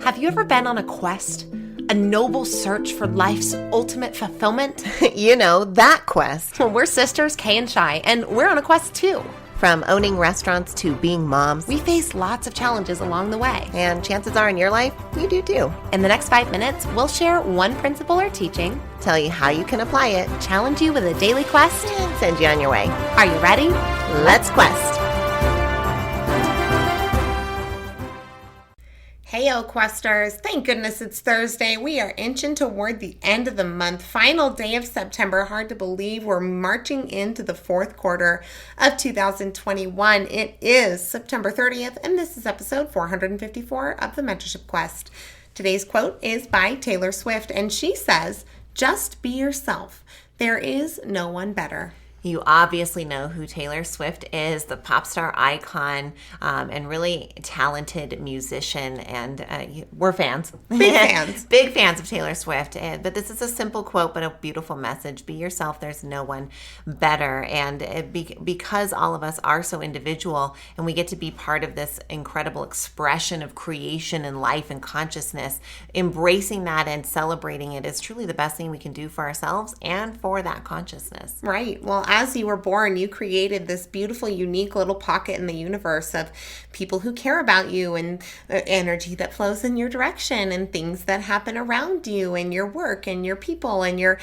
Have you ever been on a quest? A noble search for life's ultimate fulfillment? You know, that quest. Well, we're sisters, Kay and Shy, and we're on a quest too. From owning restaurants to being moms. We face lots of challenges along the way. And chances are in your life, you do too. In the next 5 minutes, we'll share one principle or teaching, tell you how you can apply it, challenge you with a daily quest, and send you on your way. Are you ready? Let's quest. Heyo, Questers. Thank goodness it's Thursday. We are inching toward the end of the month, final day of September. Hard to believe we're marching into the fourth quarter of 2021. It is September 30th, and this is episode 454 of the Mentorship Quest. Today's quote is by Taylor Swift, and she says, "Just be yourself. There is no one better." You obviously know who Taylor Swift is, the pop star icon and really talented musician, and we're fans. Big fans. Big fans of Taylor Swift. But this is a simple quote, but a beautiful message. Be yourself. There's no one better. And because all of us are so individual and we get to be part of this incredible expression of creation and life and consciousness, embracing that and celebrating it is truly the best thing we can do for ourselves and for that consciousness. Right. Well, as you were born, you created this beautiful, unique little pocket in the universe of people who care about you and energy that flows in your direction and things that happen around you and your work and your people and your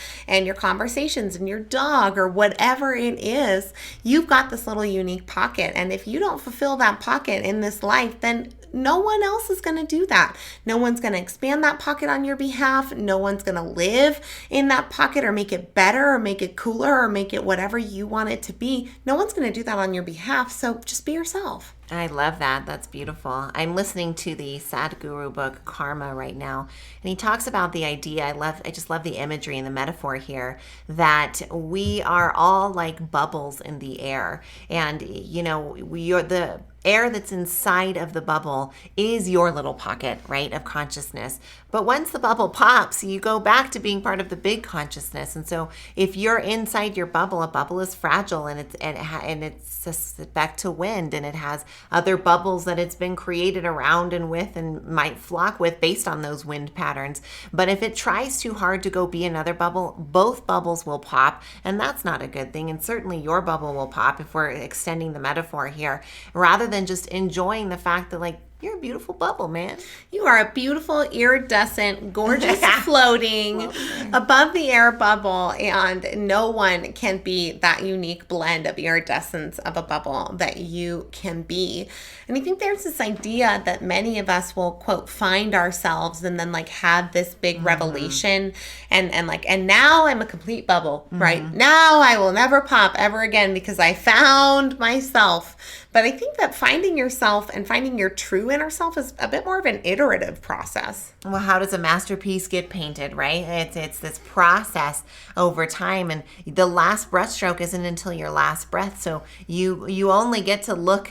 conversations and your dog or whatever it is. You've got this little unique pocket. And if you don't fulfill that pocket in this life, then no one else is going to do that. No one's going to expand that pocket on your behalf. No one's going to live in that pocket or make it better or make it cooler or make it whatever you want it to be. No one's going to do that on your behalf. So just be yourself. I love that. That's beautiful. I'm listening to the Sadhguru book, Karma, right now. And he talks about the idea, I just love the imagery and the metaphor here, that we are all like bubbles in the air. And, you know, the air that's inside of the bubble is your little pocket, right, of consciousness. But once the bubble pops, you go back to being part of the big consciousness. And so if you're inside your bubble, a bubble is fragile and it's suspect to wind, and it has other bubbles that it's been created around and with and might flock with based on those wind patterns. But if it tries too hard to go be another bubble, both bubbles will pop, and that's not a good thing. And certainly your bubble will pop if we're extending the metaphor here, rather than just enjoying the fact that, like, you're a beautiful bubble, man. You are a beautiful, iridescent, gorgeous, floating above the air bubble, and no one can be that unique blend of iridescence of a bubble that you can be. And I think there's this idea that many of us will, quote, find ourselves and then like have this big revelation and now I'm a complete bubble, right? Now I will never pop ever again because I found myself. But I think that finding yourself and finding your true inner self is a bit more of an iterative process. Well, how does a masterpiece get painted, right? It's this process over time, and the last brushstroke isn't until your last breath. So you only get to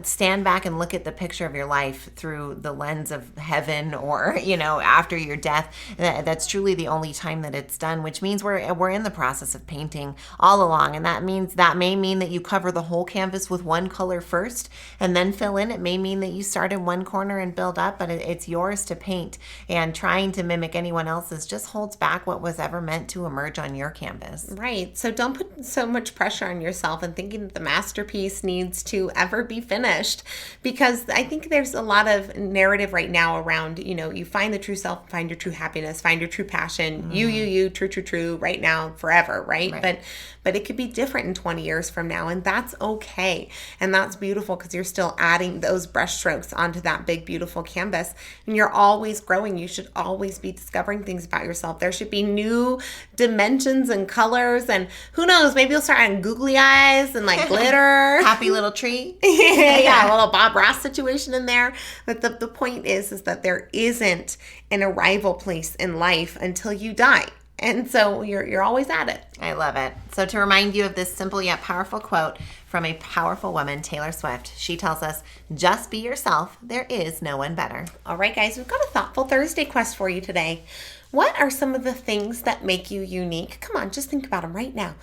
stand back and look at the picture of your life through the lens of heaven, or, you know, after your death. That's truly the only time that it's done, which means we're in the process of painting all along. And that may mean that you cover the whole canvas with one color first and then fill in. It may mean that you start in one corner and build up, but it's yours to paint. And trying to mimic anyone else's just holds back what was ever meant to emerge on your canvas. Right. So don't put so much pressure on yourself and thinking that the masterpiece needs to ever be finished, because I think there's a lot of narrative right now around, you know, you find the true self, find your true happiness, find your true passion, you, true, right now, forever, right? But it could be different in 20 years from now, and that's okay. And that's beautiful because you're still adding those brush strokes onto that big, beautiful canvas, and you're always growing. You should always be discovering things about yourself. There should be new dimensions and colors, and who knows, maybe you'll start having googly eyes and like glitter. Happy little tree. Yeah, a little Bob Ross situation in there. But the point is that there isn't an arrival place in life until you die. And so you're always at it. I love it. So to remind you of this simple yet powerful quote from a powerful woman, Taylor Swift, she tells us, "Just be yourself. There is no one better." All right, guys, we've got a thoughtful Thursday quest for you today. What are some of the things that make you unique? Come on, just think about them right now.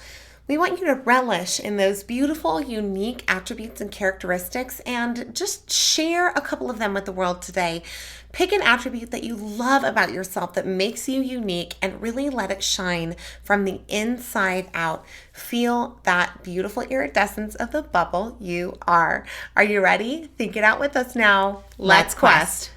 We want you to relish in those beautiful, unique attributes and characteristics and just share a couple of them with the world today. Pick an attribute that you love about yourself that makes you unique and really let it shine from the inside out. Feel that beautiful iridescence of the bubble you are. Are you ready? Think it out with us now. Let's quest.